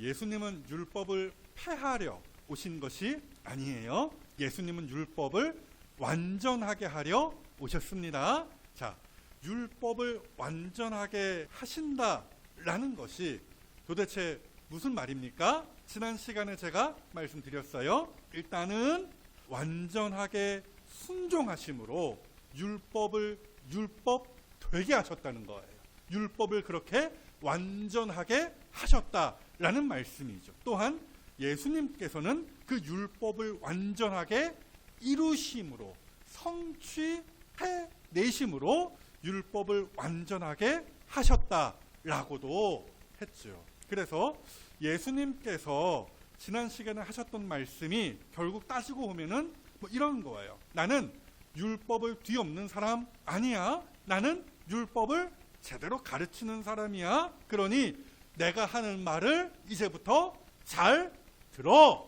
예수님은 율법을 폐하려 오신 것이 아니에요. 예수님은 율법을 완전하게 하려 오셨습니다. 자, 율법을 완전하게 하신다라는 것이 도대체 무슨 말입니까? 지난 시간에 제가 말씀드렸어요. 일단은 완전하게 순종하심으로 율법을 율법 되게 하셨다는 거예요. 율법을 그렇게 완전하게 하셨다라는 말씀이죠. 또한 예수님께서는 그 율법을 완전하게 이루심으로, 성취해내심으로 율법을 완전하게 하셨다라고도 했죠. 그래서 예수님께서 지난 시간에 하셨던 말씀이 결국 따지고 보면은 뭐 이런 거예요. 나는 율법을 뒤엎는 사람 아니야. 나는 율법을 제대로 가르치는 사람이야. 그러니 내가 하는 말을 이제부터 잘 들어.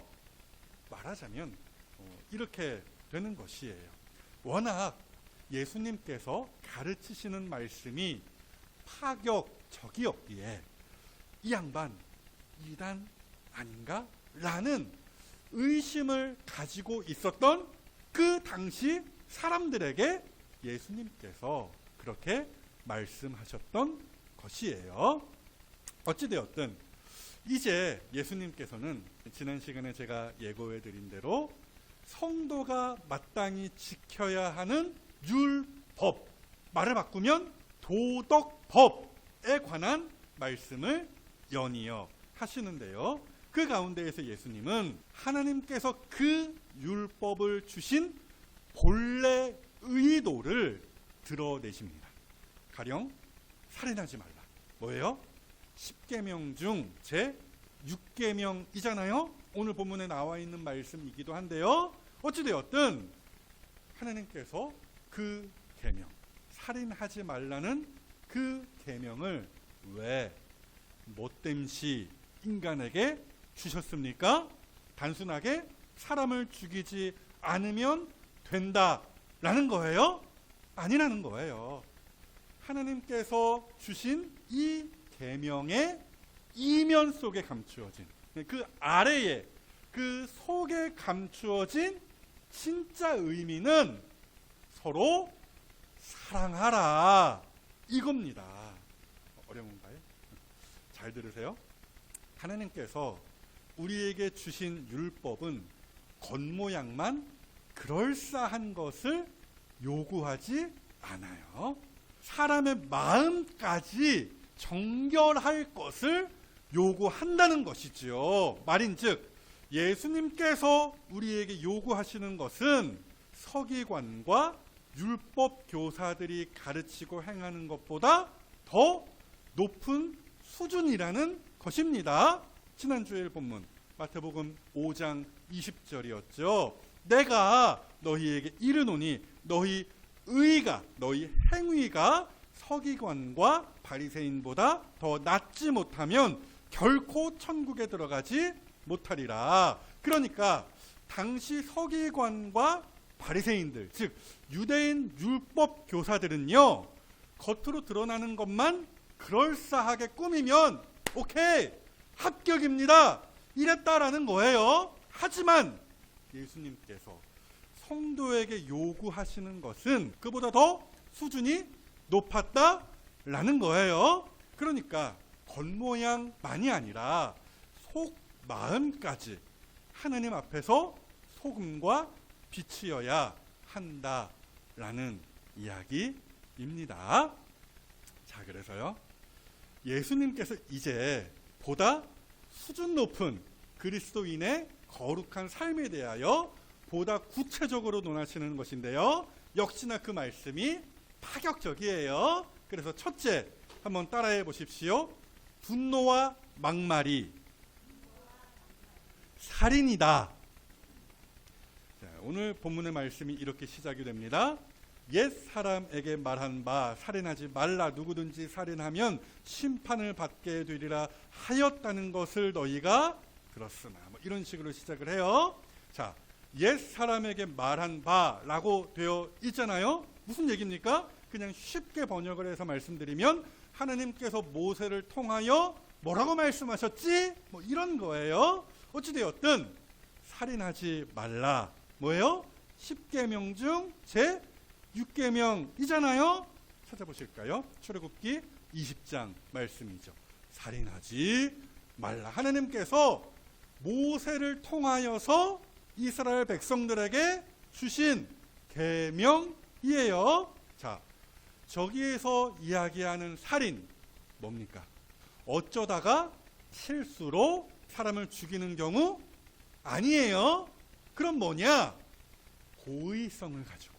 말하자면 이렇게 되는 것이에요. 워낙 예수님께서 가르치시는 말씀이 파격적이었기에 이 양반 이단 아닌가? 라는 의심을 가지고 있었던 그 당시 사람들에게 예수님께서 그렇게 말씀하셨던 것이에요. 어찌되었든 이제 예수님께서는 지난 시간에 제가 예고해 드린 대로 성도가 마땅히 지켜야 하는 율법, 말을 바꾸면 도덕법에 관한 말씀을 연이어 하시는데요. 그 가운데에서 예수님은 하나님께서 그 율법을 주신 본래 의도를 드러내십니다. 가령 살인하지 말라. 뭐예요? 10계명 중 제 6계명이잖아요. 오늘 본문에 나와 있는 말씀이기도 한데요. 어찌되었든 하나님께서 그 계명, 살인하지 말라는 그 계명을 왜 못됨시 인간에게 주셨습니까? 단순하게 사람을 죽이지 않으면 된다라는 거예요? 아니라는 거예요. 하나님께서 주신 이 계명의 이면 속에 감추어진, 그 아래에, 그 속에 감추어진 진짜 의미는 서로 사랑하라, 이겁니다. 어려운가요? 잘 들으세요. 하나님께서 우리에게 주신 율법은 겉모양만 그럴싸한 것을 요구하지 않아요. 사람의 마음까지 정결할 것을 요구한다는 것이지요. 말인즉 예수님께서 우리에게 요구하시는 것은 서기관과 율법 교사들이 가르치고 행하는 것보다 더 높은 수준이라는 것입니다. 지난주일 본문 마태복음 5장 20절이었죠. 내가 너희에게 이르노니 너희 의가, 너희 행위가 서기관과 바리새인보다 더 낫지 못하면 결코 천국에 들어가지 못하리라. 그러니까 당시 서기관과 바리새인들, 즉 유대인 율법 교사들은요, 겉으로 드러나는 것만 그럴싸하게 꾸미면 오케이, 합격입니다, 이랬다라는 거예요. 하지만 예수님께서 성도에게 요구하시는 것은 그보다 더 수준이 높았다라는 거예요. 그러니까 겉모양만이 아니라 속 마음까지 하나님 앞에서 소금과 빛이어야 한다라는 이야기입니다. 자, 그래서요, 예수님께서 이제 보다 수준 높은 그리스도인의 거룩한 삶에 대하여 보다 구체적으로 논하시는 것인데요, 역시나 그 말씀이 파격적이에요. 그래서 첫째, 한번 따라해 보십시오. 분노와 막말이 살인이다. 자, 오늘 본문의 말씀이 이렇게 시작이 됩니다. 옛 사람에게 말한 바 살인하지 말라, 누구든지 살인하면 심판을 받게 되리라 하였다는 것을 너희가 들었으나, 뭐 이런 식으로 시작을 해요. 자, 옛 사람에게 말한 바라고 되어 있잖아요. 무슨 얘기입니까? 그냥 쉽게 번역을 해서 말씀드리면 하나님께서 모세를 통하여 뭐라고 말씀하셨지? 뭐 이런 거예요. 어찌되었든 살인하지 말라. 뭐예요? 10계명 중 제 6계명이잖아요. 찾아보실까요? 출애굽기 20장 말씀이죠. 살인하지 말라. 하나님께서 모세를 통하여서 이스라엘 백성들에게 주신 계명이에요. 자, 저기에서 이야기하는 살인 뭡니까? 어쩌다가 실수로 사람을 죽이는 경우 아니에요. 그럼 뭐냐? 고의성을 가지고,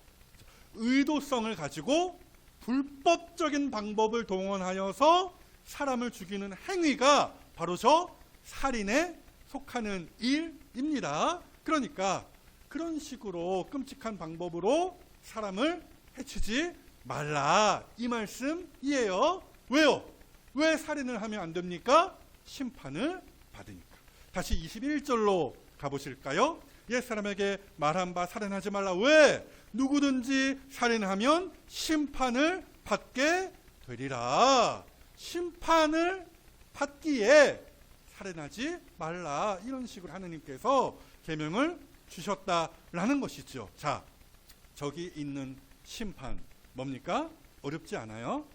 의도성을 가지고 불법적인 방법을 동원하여서 사람을 죽이는 행위가 바로 저 살인에 속하는 일입니다. 그러니까 그런 식으로 끔찍한 방법으로 사람을 해치지 말라, 이 말씀이에요. 왜요? 왜 살인을 하면 안 됩니까? 심판을 받으니까. 다시 21절로 가보실까요? 옛사람에게 말한 바 살인하지 말라. 왜? 누구든지 살인하면 심판을 받게 되리라. 심판을 받기에 살인하지 말라. 이런 식으로 하느님께서 계명을 주셨다라는 것이죠. 자, 저기 있는 심판 뭡니까? 어렵지 않아요.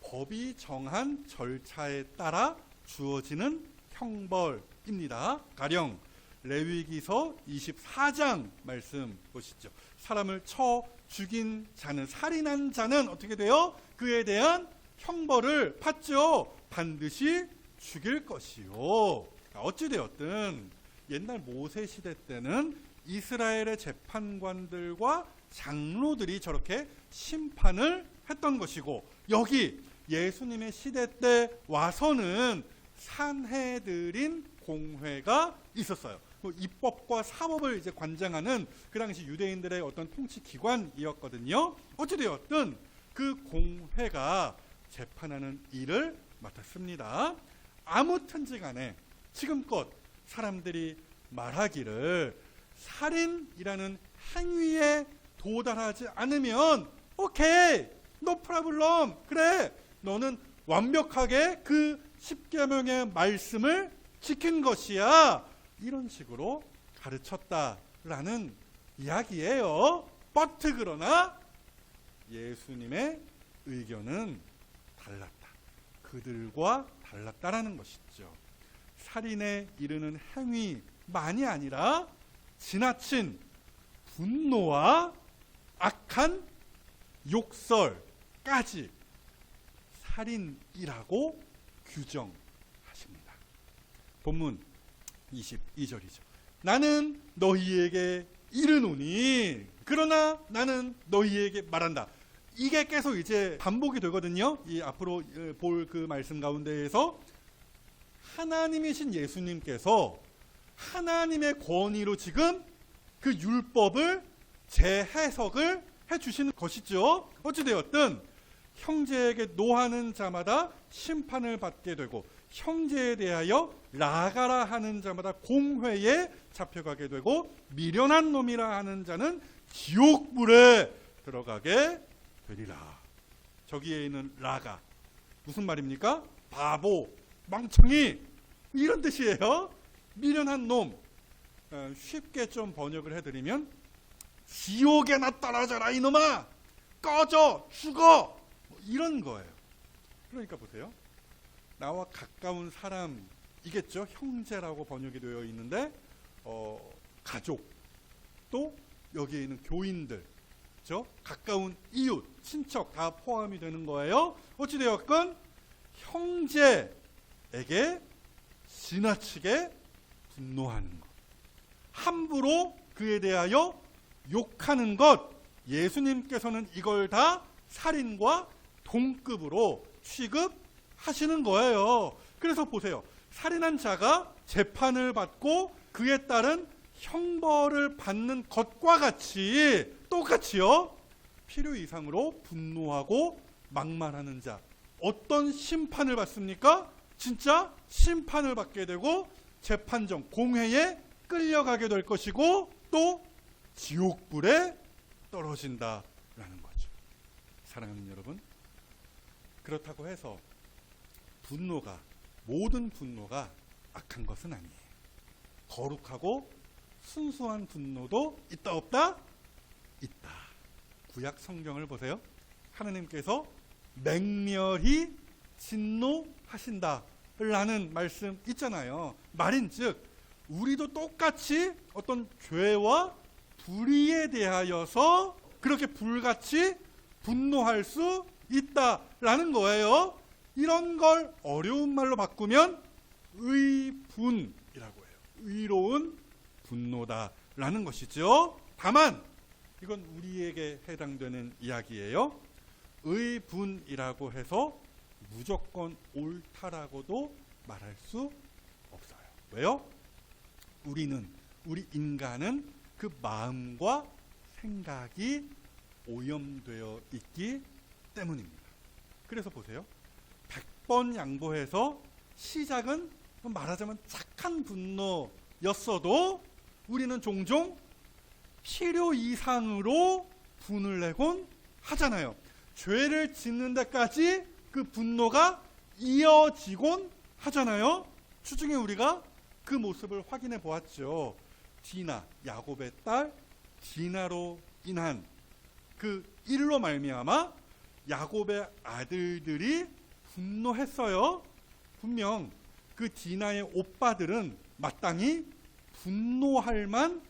법이 정한 절차에 따라 주어지는 형벌입니다. 가령 레위기서 24장 말씀 보시죠. 사람을 쳐 죽인 자는, 살인한 자는 어떻게 돼요? 그에 대한 형벌을 받죠. 반드시 죽일 것이요. 어찌되었든 옛날 모세 시대 때는 이스라엘의 재판관들과 장로들이 저렇게 심판을 했던 것이고, 여기 예수님의 시대 때 와서는 산헤드린 공회가 있었어요. 입법과 사법을 이제 관장하는 그 당시 유대인들의 어떤 통치 기관이었거든요. 어찌되었든 그 공회가 재판하는 일을 맡았습니다. 아무튼지간에 지금껏 사람들이 말하기를 살인이라는 행위에 도달하지 않으면 오케이, 노 프라블럼, 그래, 너는 완벽하게 그 10계명의 말씀을 지킨 것이야, 이런 식으로 가르쳤다라는 이야기예요. 그러나 예수님의 의견은 달랐다. 그들과 달랐다라는 것이죠. 살인에 이르는 행위만이 아니라 지나친 분노와 악한 욕설까지 살인이라고 규정하십니다. 본문 22절이죠. 나는 너희에게 이르노니, 그러나 나는 너희에게 말한다. 이게 계속 이제 반복이 되거든요. 이 앞으로 볼 그 말씀 가운데에서 하나님이신 예수님께서 하나님의 권위로 지금 그 율법을 재해석을 해주시는 것이죠. 어찌되었든 형제에게 노하는 자마다 심판을 받게 되고, 형제에 대하여 나가라 하는 자마다 공회에 잡혀가게 되고, 미련한 놈이라 하는 자는 지옥불에 들어가게 되리라. 저기에 있는 라가 무슨 말입니까? 바보, 멍청이, 이런 뜻이에요. 미련한 놈, 쉽게 좀 번역을 해드리면 지옥에나 떨어져라 이놈아, 꺼져, 죽어, 뭐 이런 거예요. 그러니까 보세요, 나와 가까운 사람이겠죠. 형제라고 번역이 되어 있는데 가족, 또 여기에 있는 교인들, 그렇죠? 가까운 이웃, 친척 다 포함이 되는 거예요. 어찌되었건 형제에게 지나치게 분노하는 것, 함부로 그에 대하여 욕하는 것, 예수님께서는 이걸 다 살인과 동급으로 취급하시는 거예요. 그래서 보세요, 살인한 자가 재판을 받고 그에 따른 형벌을 받는 것과 같이, 똑같이요, 필요 이상으로 분노하고 막말하는 자, 어떤 심판을 받습니까? 진짜 심판을 받게 되고 재판정 공회에 끌려가게 될 것이고, 또 지옥불에 떨어진다라는 거죠. 사랑하는 여러분, 그렇다고 해서 분노가 모든 분노가 악한 것은 아니에요. 거룩하고 순수한 분노도 있다 없다? 있다. 구약 성경을 보세요. 하나님께서 맹렬히 진노하신다 라는 말씀 있잖아요. 말인즉 우리도 똑같이 어떤 죄와 불의에 대하여서 그렇게 불같이 분노할 수 있다라는 거예요. 이런 걸 어려운 말로 바꾸면 의분이라고 해요. 의로운 분노다라는 것이죠. 다만 이건 우리에게 해당되는 이야기예요. 의분이라고 해서 무조건 옳다라고도 말할 수 없어요. 왜요? 우리 인간은 그 마음과 생각이 오염되어 있기 때문입니다. 그래서 보세요. 100번 양보해서 시작은 말하자면 착한 분노였어도 우리는 종종 필요 이상으로 분을 내곤 하잖아요. 죄를 짓는 데까지 그 분노가 이어지곤 하잖아요. 추중에 우리가 그 모습을 확인해 보았죠. 디나, 야곱의 딸 디나로 인한 그 일로 말미암아 야곱의 아들들이 분노했어요. 분명 그 디나의 오빠들은 마땅히 분노할 만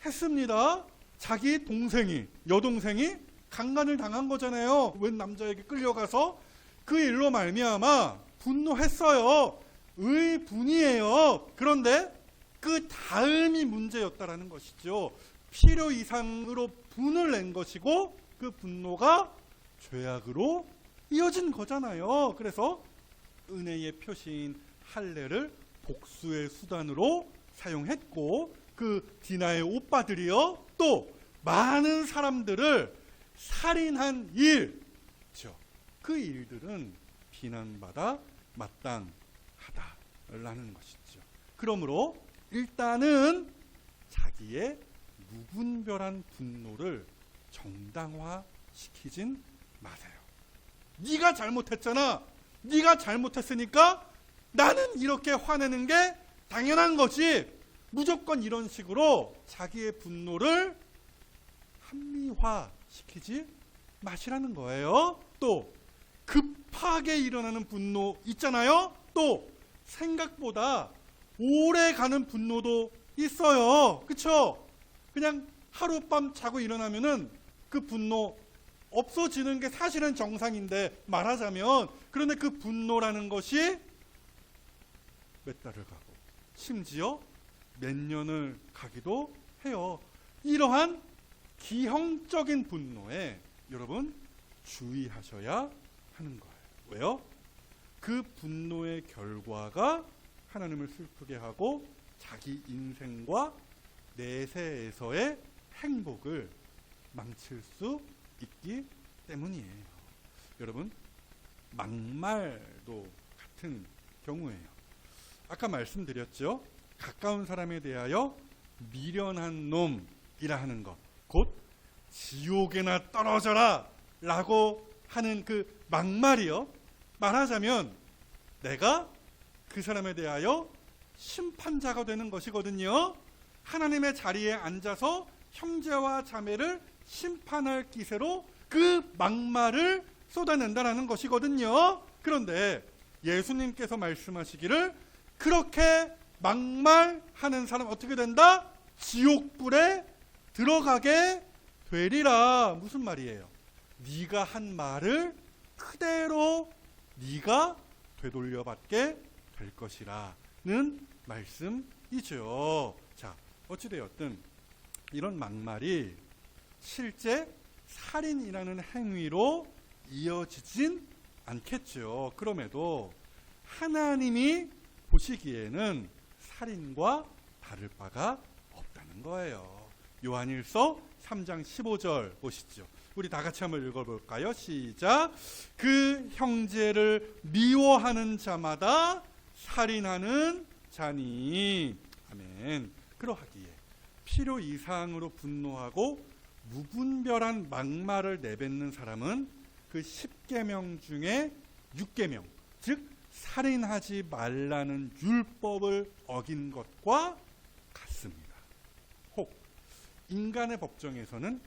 했습니다. 자기 동생이, 여동생이 강간을 당한 거잖아요. 웬 남자에게 끌려가서 그 일로 말미암아 분노했어요. 의분이에요. 그런데 그 다음이 문제였다라는 것이죠. 필요 이상으로 분을 낸 것이고 그 분노가 죄악으로 이어진 거잖아요. 그래서 은혜의 표시인 할례를 복수의 수단으로 사용했고 그 디나의 오빠들이요 또 많은 사람들을 살인한 일, 그 일들은 비난받아 마땅하다라는 것이죠. 그러므로 일단은 자기의 무분별한 분노를 정당화시키진 마세요. 네가 잘못했잖아. 네가 잘못했으니까 나는 이렇게 화내는 게 당연한 거지. 무조건 이런 식으로 자기의 분노를 합리화시키지 마시라는 거예요. 또 급하게 일어나는 분노 있잖아요. 또 생각보다 오래 가는 분노도 있어요. 그렇죠? 그냥 하룻밤 자고 일어나면은 그 분노 없어지는 게 사실은 정상인데 말하자면, 그런데 그 분노라는 것이 몇 달을 가고 심지어 몇 년을 가기도 해요. 이러한 기형적인 분노에 여러분 주의하셔야 하는 거예요. 왜요? 그 분노의 결과가 하나님을 슬프게 하고 자기 인생과 내세에서의 행복을 망칠 수 있기 때문이에요. 여러분, 막말도 같은 경우예요. 아까 말씀드렸죠. 가까운 사람에 대하여 미련한 놈이라 하는 것, 곧 지옥에나 떨어져라 라고 하는 그 막말이요. 말하자면 내가 그 사람에 대하여 심판자가 되는 것이거든요. 하나님의 자리에 앉아서 형제와 자매를 심판할 기세로 그 막말을 쏟아낸다라는 것이거든요. 그런데 예수님께서 말씀하시기를 그렇게 막말하는 사람 어떻게 된다? 지옥불에 들어가게 되리라. 무슨 말이에요? 네가 한 말을 그대로 네가 되돌려받게 될 것이라는 말씀이죠. 자, 어찌되었든 이런 막말이 실제 살인이라는 행위로 이어지진 않겠죠. 그럼에도 하나님이 보시기에는 살인과 다를 바가 없다는 거예요. 요한일서 3장 15절 보시죠. 우리 다 같이 한번 읽어볼까요? 시작. 그 형제를 미워하는 자마다 살인하는 자니. 아멘. 그러하기에 필요 이상으로 분노하고 무분별한 막말을 내뱉는 사람은 그 10계명 중에 6계명, 즉 살인하지 말라는 율법을 어긴 것과 같습니다. 혹 인간의 법정에서는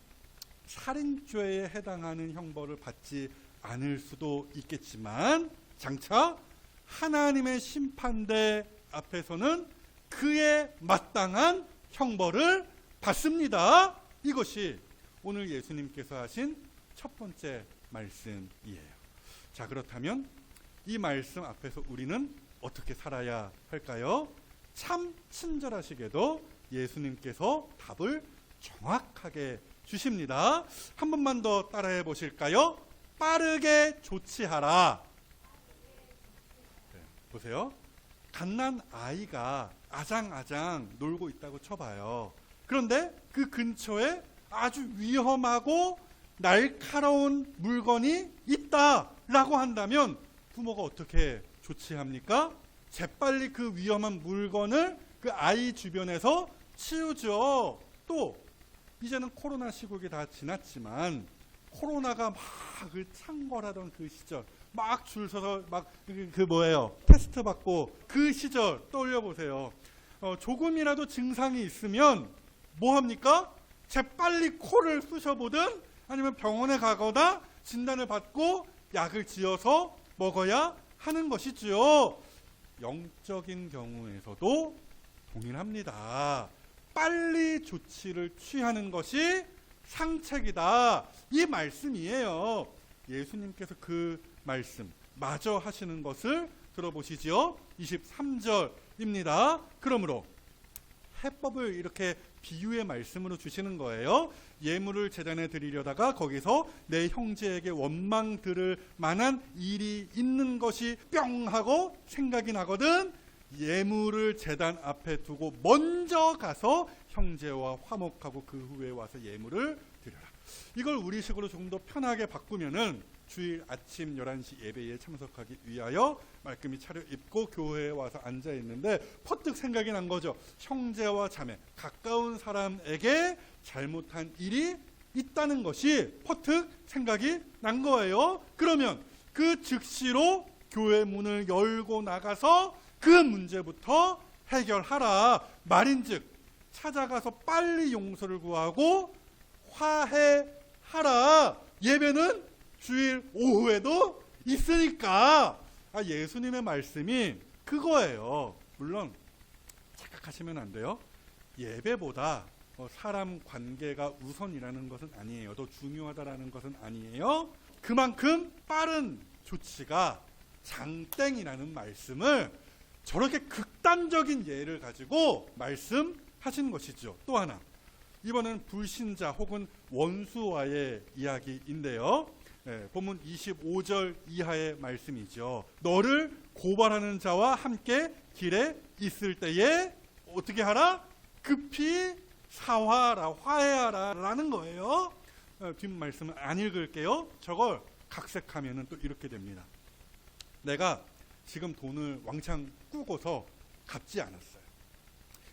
살인죄에 해당하는 형벌을 받지 않을 수도 있겠지만 장차 하나님의 심판대 앞에서는 그에 마땅한 형벌을 받습니다. 이것이 오늘 예수님께서 하신 첫 번째 말씀이에요. 자, 그렇다면 이 말씀 앞에서 우리는 어떻게 살아야 할까요? 참 친절하시게도 예수님께서 답을 정확하게 주십니다. 한 번만 더 따라해 보실까요? 빠르게 조치하라. 네, 보세요. 갓난 아이가 아장아장 놀고 있다고 쳐봐요. 그런데 그 근처에 아주 위험하고 날카로운 물건이 있다라고 한다면 부모가 어떻게 조치합니까? 재빨리 그 위험한 물건을 그 아이 주변에서 치우죠. 또 이제는 코로나 시국이 다 지났지만 코로나가 막 그 창궐하던 그 시절 막 줄 서서 막 그 뭐예요? 테스트 받고 그 시절 떠올려 보세요. 조금이라도 증상이 있으면 뭐 합니까? 재빨리 코를 쑤셔보든 아니면 병원에 가거나 진단을 받고 약을 지어서 먹어야 하는 것이지요. 영적인 경우에서도 동일합니다. 빨리 조치를 취하는 것이 상책이다. 이 말씀이에요. 예수님께서 그 말씀 마저 하시는 것을 들어보시지요. 23절입니다. 그러므로 해법을 이렇게 비유의 말씀으로 주시는 거예요. 예물을 제단에 드리려다가 거기서 내 형제에게 원망 들을 만한 일이 있는 것이 뿅 하고 생각이 나거든. 예물을 제단 앞에 두고 먼저 가서 형제와 화목하고 그 후에 와서 예물을 드려라. 이걸 우리식으로 조금 더 편하게 바꾸면은 주일 아침 11시 예배에 참석하기 위하여 말끔히 차려입고 교회에 와서 앉아 있는데 퍼뜩 생각이 난 거죠. 형제와 자매, 가까운 사람에게 잘못한 일이 있다는 것이 퍼뜩 생각이 난 거예요. 그러면 그 즉시로 교회 문을 열고 나가서 그 문제부터 해결하라. 말인즉 찾아가서 빨리 용서를 구하고 화해하라. 예배는 주일 오후에도 있으니까. 예수님의 말씀이 그거예요. 물론 착각하시면 안 돼요. 예배보다 사람 관계가 우선이라는 것은 아니에요. 더 중요하다라는 것은 아니에요. 그만큼 빠른 조치가 장땡이라는 말씀을 저렇게 극단적인 예를 가지고 말씀하신 것이죠. 또 하나, 이번은 불신자 혹은 원수와의 이야기인데요. 본문 25절 이하의 말씀이죠. 너를 고발하는 자와 함께 길에 있을 때에 어떻게 하라? 급히 사화하라, 화해하라 라는 거예요. 뒷말씀은 안 읽을게요. 저걸 각색하면 또 이렇게 됩니다. 내가 지금 돈을 왕창 꾸고서 갚지 않았어요.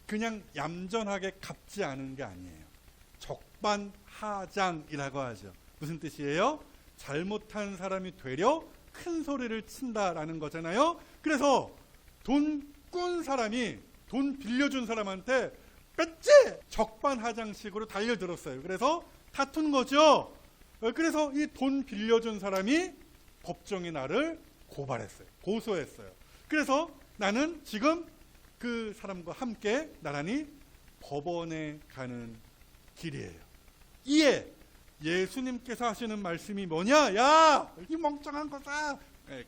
그냥 얌전하게 갚지 않은 게 아니에요. 적반하장이라고 하죠. 무슨 뜻이에요? 잘못한 사람이 되려 큰 소리를 친다라는 거잖아요. 그래서 돈 꾼 사람이 돈 빌려준 사람한테 뺐지? 적반하장식으로 달려들었어요. 그래서 다툰 거죠. 그래서 이 돈 빌려준 사람이 법정에 나를 고발했어요. 고소했어요. 그래서 나는 지금 그 사람과 함께 나란히 법원에 가는 길이에요. 이에 예수님께서 하시는 말씀이 뭐냐? 야, 이 멍청한 거사.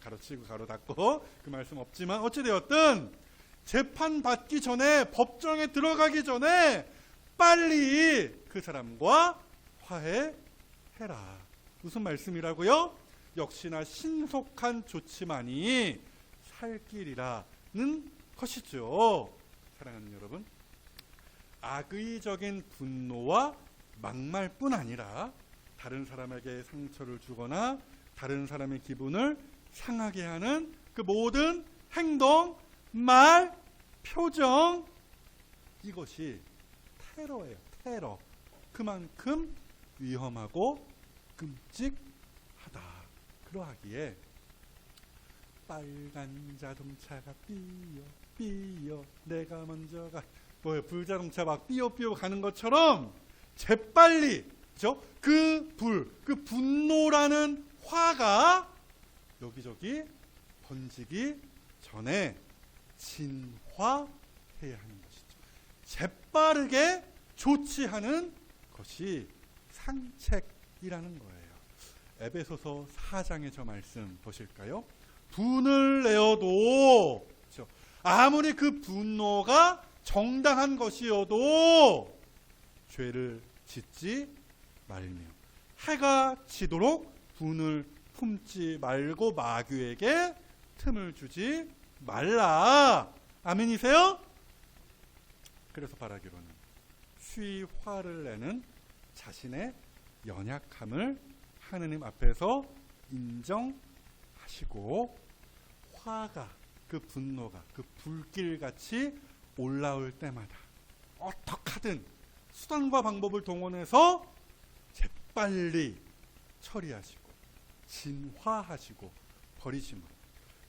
가로치고 가로 닫고 그 말씀 없지만 어찌되었든 재판 받기 전에 법정에 들어가기 전에 빨리 그 사람과 화해해라. 무슨 말씀이라고요? 역시나 신속한 조치만이 살 길이라는 것이죠. 사랑하는 여러분, 악의적인 분노와 막말뿐 아니라 다른 사람에게 상처를 주거나 다른 사람의 기분을 상하게 하는 그 모든 행동, 말, 표정, 이것이 테러예요. 테러. 그만큼 위험하고 끔찍하다. 그러하기에 빨간 자동차가 삐요 삐요 내가 먼저 가 뭐예요? 불자동차 막 삐요 삐요 가는 것처럼 재빨리 그죠? 그 분노라는 화가 여기저기 번지기 전에 진화해야 하는 것이죠. 재빠르게 조치하는 것이 상책이라는 거예요. 에베소서 4장의 저 말씀 보실까요? 분을 내어도 그렇죠? 아무리 그 분노가 정당한 것이어도 죄를 짓지 말며 해가 지도록 분을 품지 말고 마귀에게 틈을 주지 말라. 아멘이세요? 그래서 바라기로는 쉬이 화를 내는 자신의 연약함을 하느님 앞에서 인정하시고 화가 그 분노가 그 불길같이 올라올 때마다 어떻게든 수단과 방법을 동원해서 재빨리 처리하시고 진화하시고 버리시면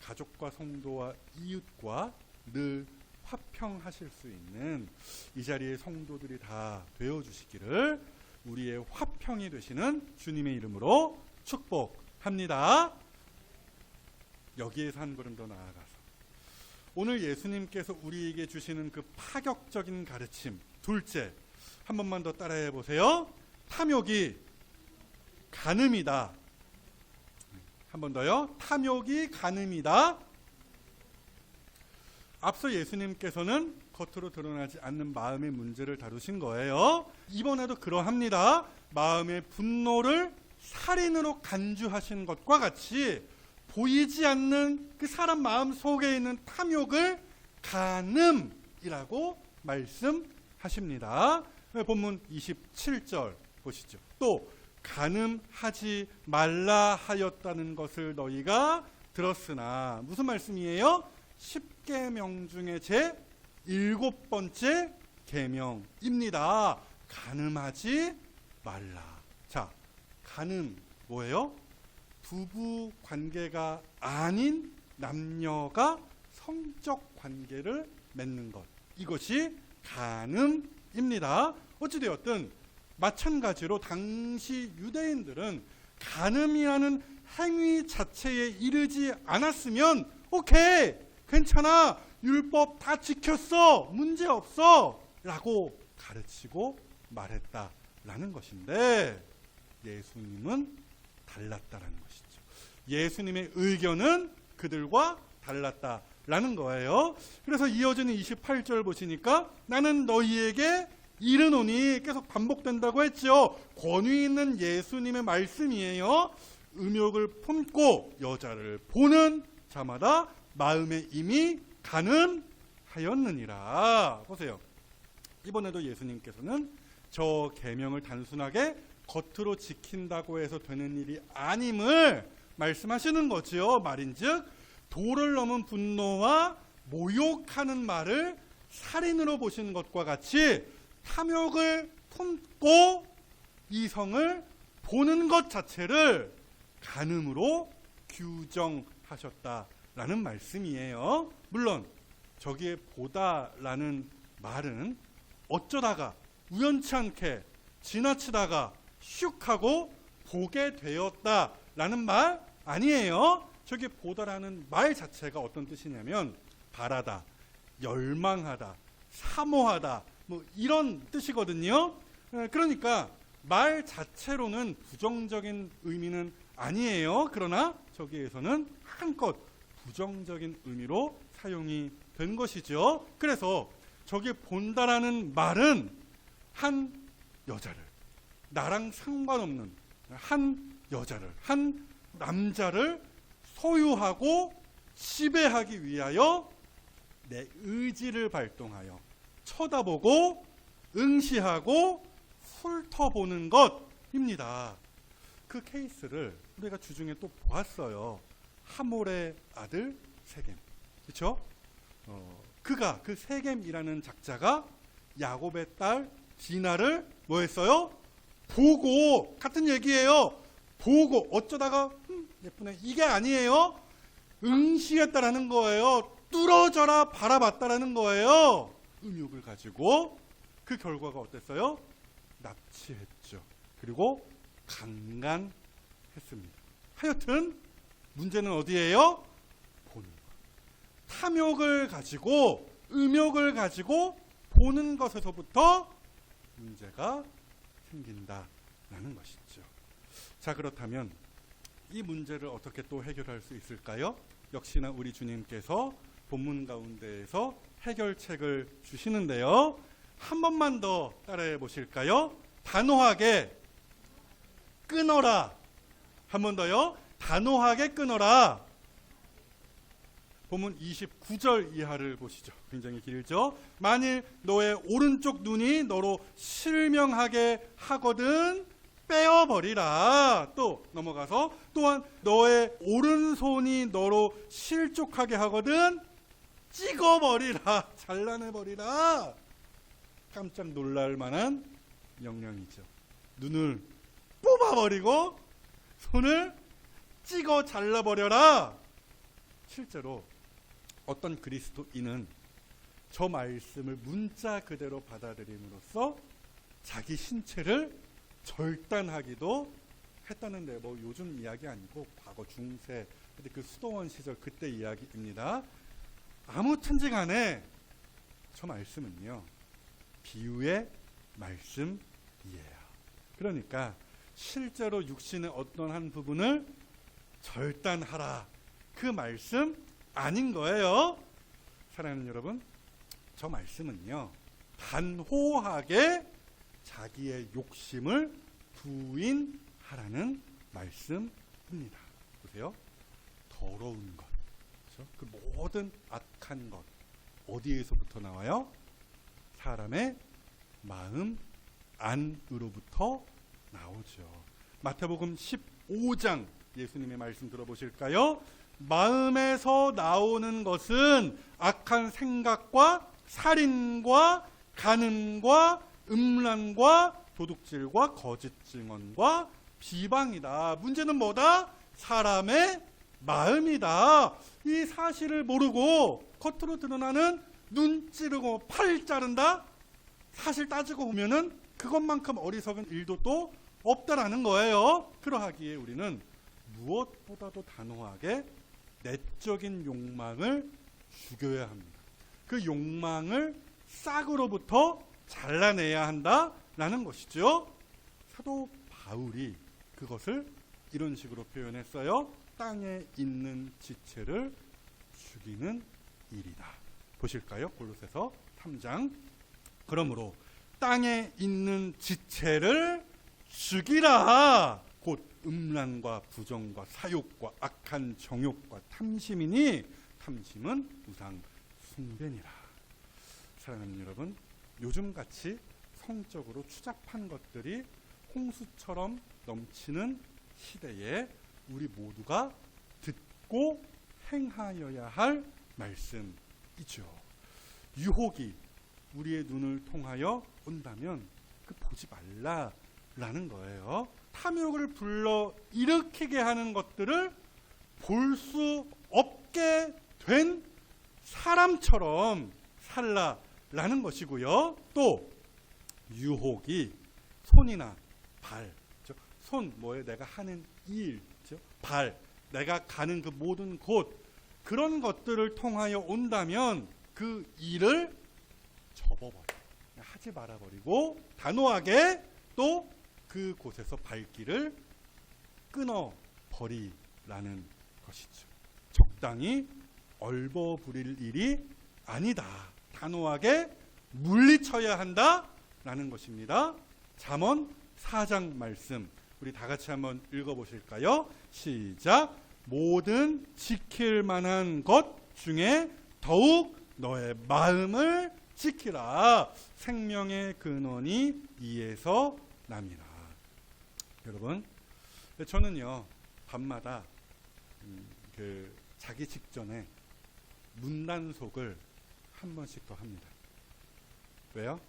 가족과 성도와 이웃과 늘 화평하실 수 있는 이 자리의 성도들이 다 되어주시기를 우리의 화평이 되시는 주님의 이름으로 축복합니다. 여기에서 한 걸음 더 나아가서 오늘 예수님께서 우리에게 주시는 그 파격적인 가르침 둘째 한 번만 더 따라해 보세요. 탐욕이 간음이다. 한 번 더요. 탐욕이 간음이다. 앞서 예수님께서는 겉으로 드러나지 않는 마음의 문제를 다루신 거예요. 이번에도 그러합니다. 마음의 분노를 살인으로 간주하신 것과 같이 보이지 않는 그 사람 마음 속에 있는 탐욕을 간음이라고 말씀하십니다. 본문 27절 보시죠. 또 간음하지 말라 하였다는 것을 너희가 들었으나 무슨 말씀이에요? 10계명 중에 제 7번째 계명입니다. 간음하지 말라. 자, 간음 뭐예요? 부부 관계가 아닌 남녀가 성적 관계를 맺는 것. 이것이 간음입니다. 어찌되었든 마찬가지로 당시 유대인들은 간음이라는 행위 자체에 이르지 않았으면 오케이 괜찮아 율법 다 지켰어 문제없어 라고 가르치고 말했다라는 것인데 예수님은 달랐다라는 것이죠. 예수님의 의견은 그들과 달랐다라는 거예요. 그래서 이어지는 28절 보시니까 나는 너희에게 이르노니 계속 반복된다고 했죠. 권위 있는 예수님의 말씀이에요. 음욕을 품고 여자를 보는 자마다 마음에 이미 간음하였느니라. 보세요. 이번에도 예수님께서는 저 계명을 단순하게 겉으로 지킨다고 해서 되는 일이 아님을 말씀하시는 거죠. 말인즉 도를 넘은 분노와 모욕하는 말을 살인으로 보시는 것과 같이 탐욕을 품고 이성을 보는 것 자체를 간음으로 규정하셨다라는 말씀이에요. 물론 저기에 보다라는 말은 어쩌다가 우연치 않게 지나치다가 슉 하고 보게 되었다라는 말 아니에요. 저기 보다라는 말 자체가 어떤 뜻이냐면 바라다, 열망하다, 사모하다 뭐 이런 뜻이거든요. 그러니까 말 자체로는 부정적인 의미는 아니에요. 그러나 저기에서는 한껏 부정적인 의미로 사용이 된 것이죠. 그래서 저기 본다라는 말은 한 여자를 나랑 상관없는 한 여자를 한 남자를 소유하고 지배하기 위하여 내 의지를 발동하여 쳐다보고 응시하고 훑어보는 것입니다. 그 케이스를 우리가 주중에 또 보았어요. 하몰의 아들 세겜. 그렇죠? 그가 그 세겜이라는 작자가 야곱의 딸 디나를 뭐 했어요? 보고 같은 얘기예요. 보고 어쩌다가 예쁘네. 이게 아니에요. 응시했다라는 거예요. 뚫어져라 바라봤다라는 거예요. 음욕을 가지고 그 결과가 어땠어요? 납치했죠. 그리고 강간했습니다. 하여튼 문제는 어디예요? 보는 것. 탐욕을 가지고 음욕을 가지고 보는 것에서부터 문제가 생긴다라는 것이죠. 자, 그렇다면 이 문제를 어떻게 또 해결할 수 있을까요? 역시나 우리 주님께서 본문 가운데에서 해결책을 주시는데요. 한 번만 더 따라해 보실까요? 단호하게 끊어라. 한 번 더요. 단호하게 끊어라. 본문 29절 이하를 보시죠. 굉장히 길죠. 만일 너의 오른쪽 눈이 너로 실명하게 하거든 빼어버리라. 또 넘어가서 또한 너의 오른손이 너로 실족하게 하거든 찍어버리라. 잘라내버리라. 깜짝 놀랄 만한 명령이죠. 눈을 뽑아버리고 손을 찍어 잘라버려라. 실제로 어떤 그리스도인은 저 말씀을 문자 그대로 받아들임으로써 자기 신체를 절단하기도 했다는데, 뭐 요즘 이야기 아니고 과거 중세 근데 그 수도원 시절 그때 이야기입니다. 아무튼지 간에 저 말씀은요 비유의 말씀이에요. 그러니까 실제로 육신의 어떤 한 부분을 절단하라 그 말씀 아닌 거예요. 사랑하는 여러분, 저 말씀은요 단호하게 자기의 욕심을 부인하라는 말씀입니다. 보세요. 더러운 것, 그렇죠? 그 모든 악한 것 어디에서부터 나와요? 사람의 마음 안으로부터 나오죠. 마태복음 15장 예수님의 말씀 들어보실까요? 마음에서 나오는 것은 악한 생각과 살인과 간음과 음란과 도둑질과 거짓 증언과 비방이다. 문제는 뭐다? 사람의 마음이다. 이 사실을 모르고 겉으로 드러나는 눈 찌르고 팔 자른다? 사실 따지고 보면은 그것만큼 어리석은 일도 또 없다라는 거예요. 그러하기에 우리는 무엇보다도 단호하게 내적인 욕망을 죽여야 합니다. 그 욕망을 싹으로부터 잘라내야 한다라는 것이죠. 사도 바울이 그것을 이런 식으로 표현했어요. 땅에 있는 지체를 죽이는 일이다. 보실까요? 골로새서 3장. 그러므로 땅에 있는 지체를 죽이라. 곧 음란과 부정과 사욕과 악한 정욕과 탐심이니 탐심은 우상 숭배니라. 사랑하는 여러분, 요즘같이 성적으로 추잡한 것들이 홍수처럼 넘치는 시대에 우리 모두가 듣고 행하여야 할 말씀이죠. 유혹이 우리의 눈을 통하여 온다면 그 보지 말라라는 거예요. 탐욕을 불러 일으키게 하는 것들을 볼 수 없게 된 사람처럼 살라라는 것이고요. 또 유혹이 손이나 발, 손 뭐예요? 내가 하는 일, 발, 내가 가는 그 모든 곳, 그런 것들을 통하여 온다면 그 일을 접어버려, 하지 말아버리고 단호하게 또 그곳에서 발길을 끊어버리라는 것이죠. 적당히 얼버무릴 일이 아니다. 단호하게 물리쳐야 한다라는 것입니다. 잠언 4장 말씀 우리 다 같이 한번 읽어보실까요? 시작. 모든 지킬 만한 것 중에 더욱 너의 마음을 지키라. 생명의 근원이 이에서 남이라. 여러분, 저는요 밤마다 자기 직전에 문단속을 한 번씩 더 합니다. 왜요?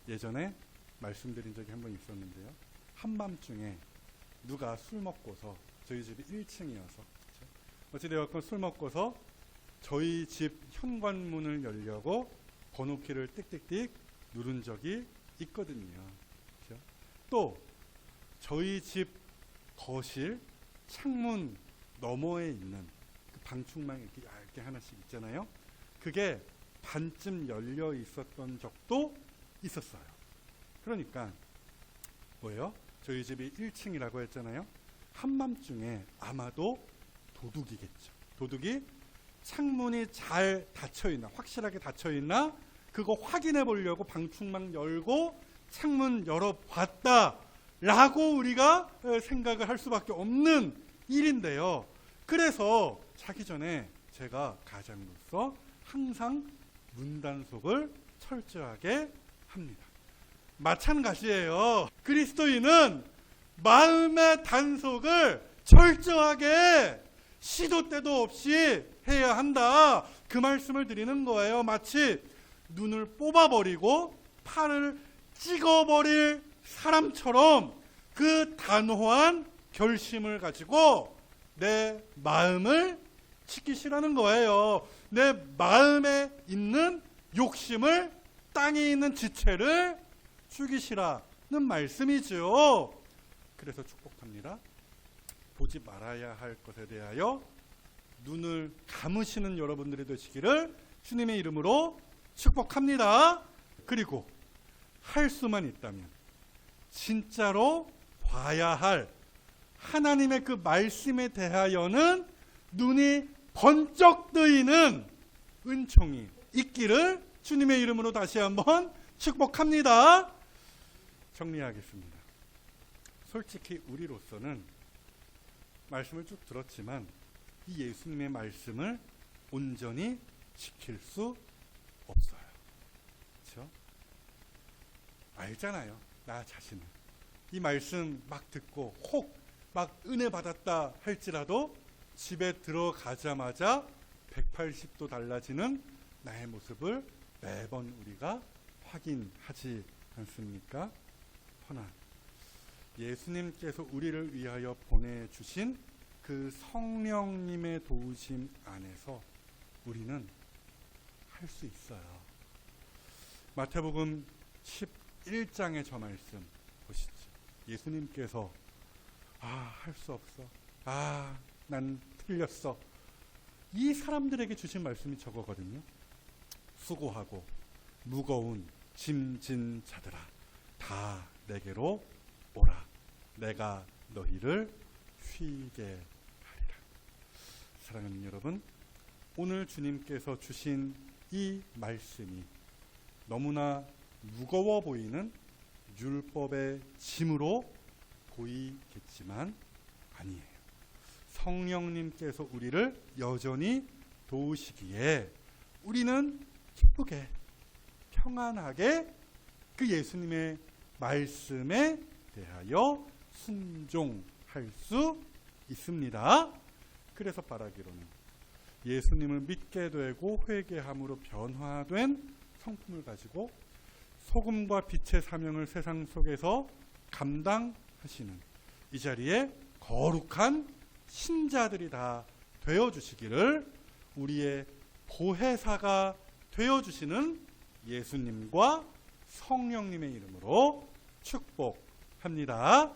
예전에 말씀드린 적이 한 번 있었는데요. 한밤중에 누가 술 먹고서 저희 집이 1층이어서 어찌되었건 술 먹고서 저희 집 현관문을 열려고 번호키를 띡띡띡 누른 적이 있거든요. 그렇죠? 또 저희 집 거실 창문 너머에 있는 그 방충망 이렇게 얇게 하나씩 있잖아요. 그게 반쯤 열려 있었던 적도 있었어요. 그러니까 뭐예요? 저희 집이 1층이라고 했잖아요. 한밤중에 아마도 도둑이겠죠. 도둑이 창문이 잘 닫혀있나, 확실하게 닫혀있나 그거 확인해 보려고 방충망 열고 창문 열어봤다 라고 우리가 생각을 할 수밖에 없는 일인데요. 그래서 자기 전에 제가 가장으로서 항상 문단속을 철저하게 합니다. 마찬가지예요. 그리스도인은 마음의 단속을 철저하게 시도 때도 없이 해야 한다. 그 말씀을 드리는 거예요. 마치 눈을 뽑아버리고 팔을 찍어버릴 사람처럼 그 단호한 결심을 가지고 내 마음을 지키시라는 거예요. 내 마음에 있는 욕심을, 땅에 있는 지체를 죽이시라는 말씀이죠. 그래서 축복합니다. 보지 말아야 할 것에 대하여 눈을 감으시는 여러분들이 되시기를 주님의 이름으로 축복합니다. 그리고 할 수만 있다면 진짜로 봐야 할 하나님의 그 말씀에 대하여는 눈이 번쩍 뜨이는 은총이 있기를 주님의 이름으로 다시 한번 축복합니다. 정리하겠습니다. 솔직히 우리로서는 말씀을 쭉 들었지만 이 예수님의 말씀을 온전히 지킬 수 없어요. 그렇죠? 알잖아요. 나 자신은. 이 말씀 막 듣고 혹 막 은혜 받았다 할지라도 집에 들어가자마자 180도 달라지는 나의 모습을 매번 우리가 확인하지 않습니까? 허나 예수님께서 우리를 위하여 보내주신 그 성령님의 도우심 안에서 우리는 할 수 있어요. 마태복음 11장의 저 말씀 보시죠. 예수님께서 할 수 없어. 난 틀렸어. 이 사람들에게 주신 말씀이 저거거든요. 수고하고 무거운 짐진 자들아 다 내게로 오라. 내가 너희를 쉬게 하리라. 사랑하는 여러분, 오늘 주님께서 주신 이 말씀이 너무나 무거워 보이는 율법의 짐으로 보이겠지만 아니에요. 성령님께서 우리를 여전히 도우시기에 우리는 기쁘게 평안하게 그 예수님의 말씀에 대하여 순종할 수 있습니다. 그래서 바라기로는 예수님을 믿게 되고 회개함으로 변화된 성품을 가지고 소금과 빛의 사명을 세상 속에서 감당하시는 이 자리에 거룩한 신자들이 다 되어주시기를 우리의 보혜사가 되어주시는 예수님과 성령님의 이름으로 축복합니다.